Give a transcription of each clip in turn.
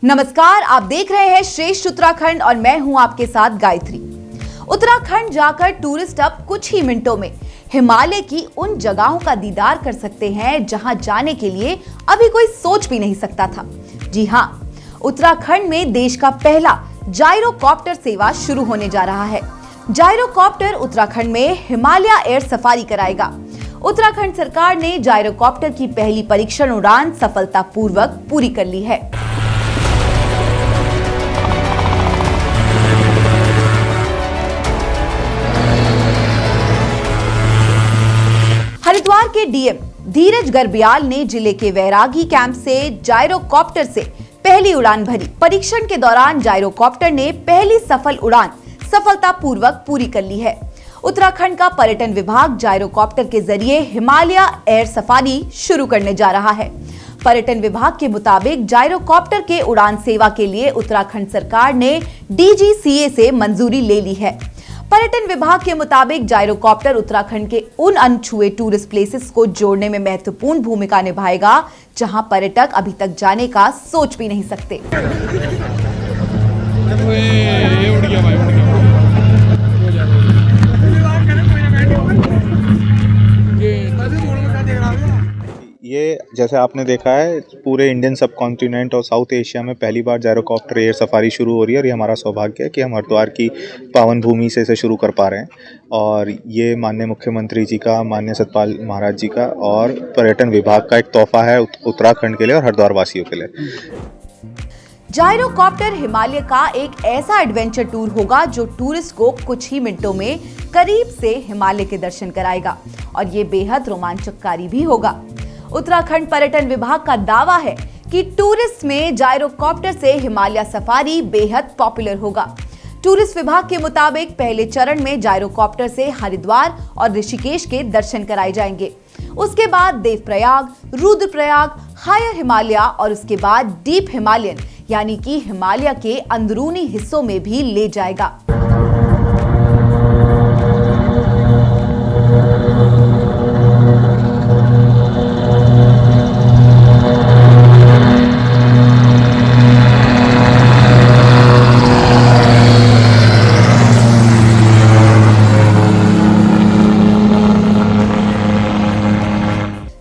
नमस्कार, आप देख रहे हैं श्रेष्ठ उत्तराखंड और मैं हूं आपके साथ गायत्री। उत्तराखंड जाकर टूरिस्ट अब कुछ ही मिनटों में हिमालय की उन जगहों का दीदार कर सकते हैं जहां जाने के लिए अभी कोई सोच भी नहीं सकता था। जी हां, उत्तराखंड में देश का पहला जायरोकॉप्टर सेवा शुरू होने जा रहा है। जायरोकॉप्टर उत्तराखंड में हिमालय एयर सफारी कराएगा। उत्तराखंड सरकार ने जायरोकॉप्टर की पहली परीक्षण उड़ान सफलतापूर्वक पूरी कर ली है। हरिद्वार के डीएम धीरज गर्ब्याल ने जिले के वैरागी कैंप से जायरोकॉप्टर से पहली उड़ान भरी। परीक्षण के दौरान जायरोकॉप्टर ने पहली सफल उड़ान सफलतापूर्वक पूरी कर ली है। उत्तराखंड का पर्यटन विभाग जायरोकॉप्टर के जरिए हिमालय एयर सफारी शुरू करने जा रहा है। पर्यटन विभाग के मुताबिक जायरोकॉप्टर के उड़ान सेवा के लिए उत्तराखंड सरकार ने डीजीसीए से मंजूरी ले ली है। पर्यटन विभाग के मुताबिक जायरोकॉप्टर उत्तराखंड के उन अनछुए टूरिस्ट प्लेसेस को जोड़ने में महत्वपूर्ण भूमिका निभाएगा जहां पर्यटक अभी तक जाने का सोच भी नहीं सकते। ये जैसे आपने देखा है पूरे इंडियन सब कॉन्टिनेंट और साउथ एशिया में पहली बार जायरोकॉप्टर एयर सफारी शुरू हो रही है और ये हमारा सौभाग्य है कि हम हरिद्वार की पावन भूमि से इसे शुरू कर पा रहे हैं। और ये माननीय मुख्यमंत्री जी का, माननीय सतपाल महाराज जी का और पर्यटन विभाग का एक तोहफा है उत्तराखंड के लिए और हरिद्वार वासियों के लिए। जायरोकॉप्टर हिमालय का एक ऐसा एडवेंचर टूर होगा जो टूरिस्ट को कुछ ही मिनटों में करीब से हिमालय के दर्शन कराएगा और ये बेहद रोमांचकारी भी होगा। उत्तराखंड पर्यटन विभाग का दावा है कि टूरिस्ट में जायरोकॉप्टर से हिमालय सफारी बेहद पॉपुलर होगा। टूरिस्ट विभाग के मुताबिक पहले चरण में जायरोकॉप्टर से हरिद्वार और ऋषिकेश के दर्शन कराए जाएंगे। उसके बाद देवप्रयाग, रुद्रप्रयाग, हायर हिमालय और उसके बाद डीप हिमालयन यानी कि हिमालय के अंदरूनी हिस्सों में भी ले जाएगा।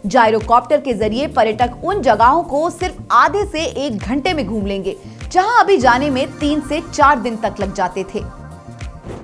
जायरोकॉप्टर के जरिए पर्यटक उन जगहों को सिर्फ आधे से 1 घंटे में घूम लेंगे जहां अभी जाने में 3 से 4 दिन तक लग जाते थे।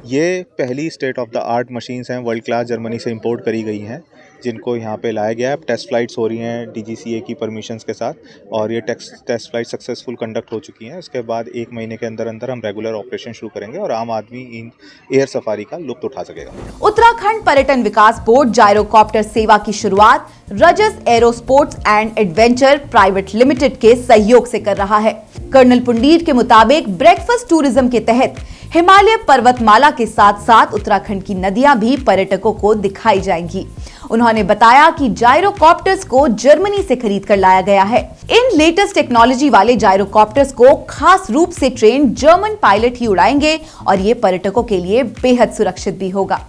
ये पहली state of the art machines हैं, वर्ल्ड क्लास, जर्मनी से इंपोर्ट करी गई हैं, जिनको यहाँ पे लाया गया है। टेस्ट फ्लाइट्स हो रही हैं डीजीसीए की परमिशंस के साथ और ये टेस्ट फ्लाइट सक्सेसफुल कंडक्ट हो चुकी हैं। उसके बाद 1 महीने के अंदर अंदर हम रेगुलर ऑपरेशन शुरू करेंगे और आम आदमी इन एयर सफारी का लुत्फ उठा सकेगा। उत्तराखंड पर्यटन विकास बोर्ड जायरोकॉप्टर सेवा की शुरुआत Rajas aero sports and adventure private limited के सहयोग से कर रहा है। कर्नल पुंडीर के मुताबिक ब्रेकफास्ट टूरिज्म के तहत हिमालय पर्वतमाला के साथ साथ उत्तराखंड की नदियां भी पर्यटकों को दिखाई जाएंगी। उन्होंने बताया कि जायरोकॉप्टर्स को जर्मनी से खरीद कर लाया गया है। इन लेटेस्ट टेक्नोलॉजी वाले जायरोकॉप्टर्स को खास रूप से ट्रेन जर्मन पायलट ही उड़ाएंगे और ये पर्यटकों के लिए बेहद सुरक्षित भी होगा।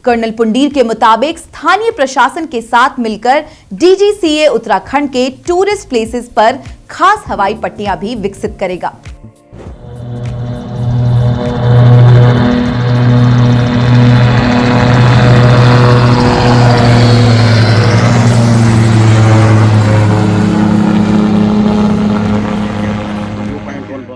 कर्नल पुंडीर के मुताबिक स्थानीय प्रशासन के साथ मिलकर डीजीसीए उत्तराखंड के टूरिस्ट प्लेसेस पर खास हवाई पट्टियां भी विकसित करेगा।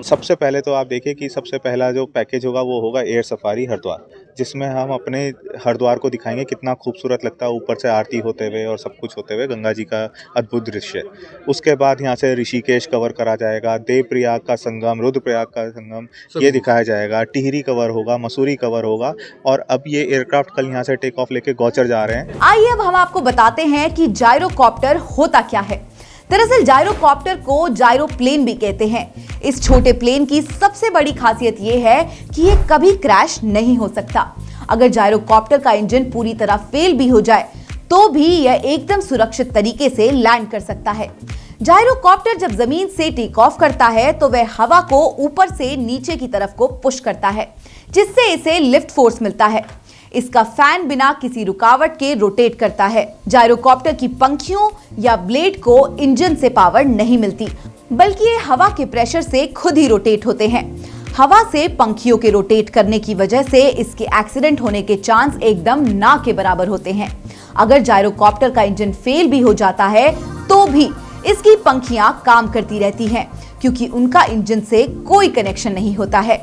सबसे पहले तो आप देखिए कि सबसे पहला जो पैकेज होगा वो होगा एयर सफारी हरिद्वार, जिसमें हम अपने हरिद्वार को दिखाएंगे कितना खूबसूरत लगता है ऊपर से आरती होते हुए और सब कुछ होते हुए, गंगा जी का अद्भुत दृश्य। उसके बाद यहाँ से ऋषिकेश कवर करा जाएगा, देवप्रयाग का संगम, रुद्रप्रयाग का संगम ये दिखाया जाएगा, टिहरी कवर होगा, मसूरी कवर होगा और अब ये एयरक्राफ्ट कल यहाँ से टेक ऑफ लेके गौचर जा रहे हैं। आइए अब हम आपको बताते हैं कि जायरोकॉप्टर होता क्या है। दरअसल जायरोकॉप्टर को जायरोप्लेन भी कहते हैं। इस छोटे प्लेन की सबसे बड़ी खासियत यह है कि ये कभी क्रैश नहीं हो सकता। अगर जायरोकॉप्टर का इंजन पूरी तरह फेल भी हो जाए तो भी यह एकदम सुरक्षित तरीके से लैंड कर सकता है। जायरोकॉप्टर जब जमीन से टेक ऑफ करता है तो वह हवा को ऊपर से नीचे की तरफ को पुश करता है, जिससे इसे लिफ्ट फोर्स मिलता है। इसका फैन बिना किसी रुकावट के रोटेट करता है। जायरोकॉप्टर की पंखियों या ब्लेड को इंजन से पावर नहीं मिलती, बल्कि ये हवा के प्रेशर से खुद ही रोटेट होते हैं। हवा से पंखियों के रोटेट करने की वजह से इसके एक्सीडेंट होने के चांस एकदम ना के बराबर होते हैं। अगर जायरोकॉप्टर का इंजन फेल भी हो जाता है तो भी इसकी पंखियां काम करती रहती हैं, क्योंकि उनका इंजन से कोई कनेक्शन नहीं होता है।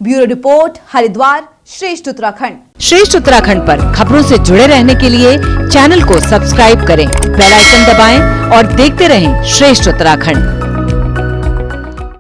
ब्यूरो रिपोर्ट, हरिद्वार, श्रेष्ठ उत्तराखंड। श्रेष्ठ उत्तराखंड पर खबरों से जुड़े रहने के लिए चैनल को सब्सक्राइब करें, बेल आइकन दबाएं और देखते रहें श्रेष्ठ उत्तराखंड।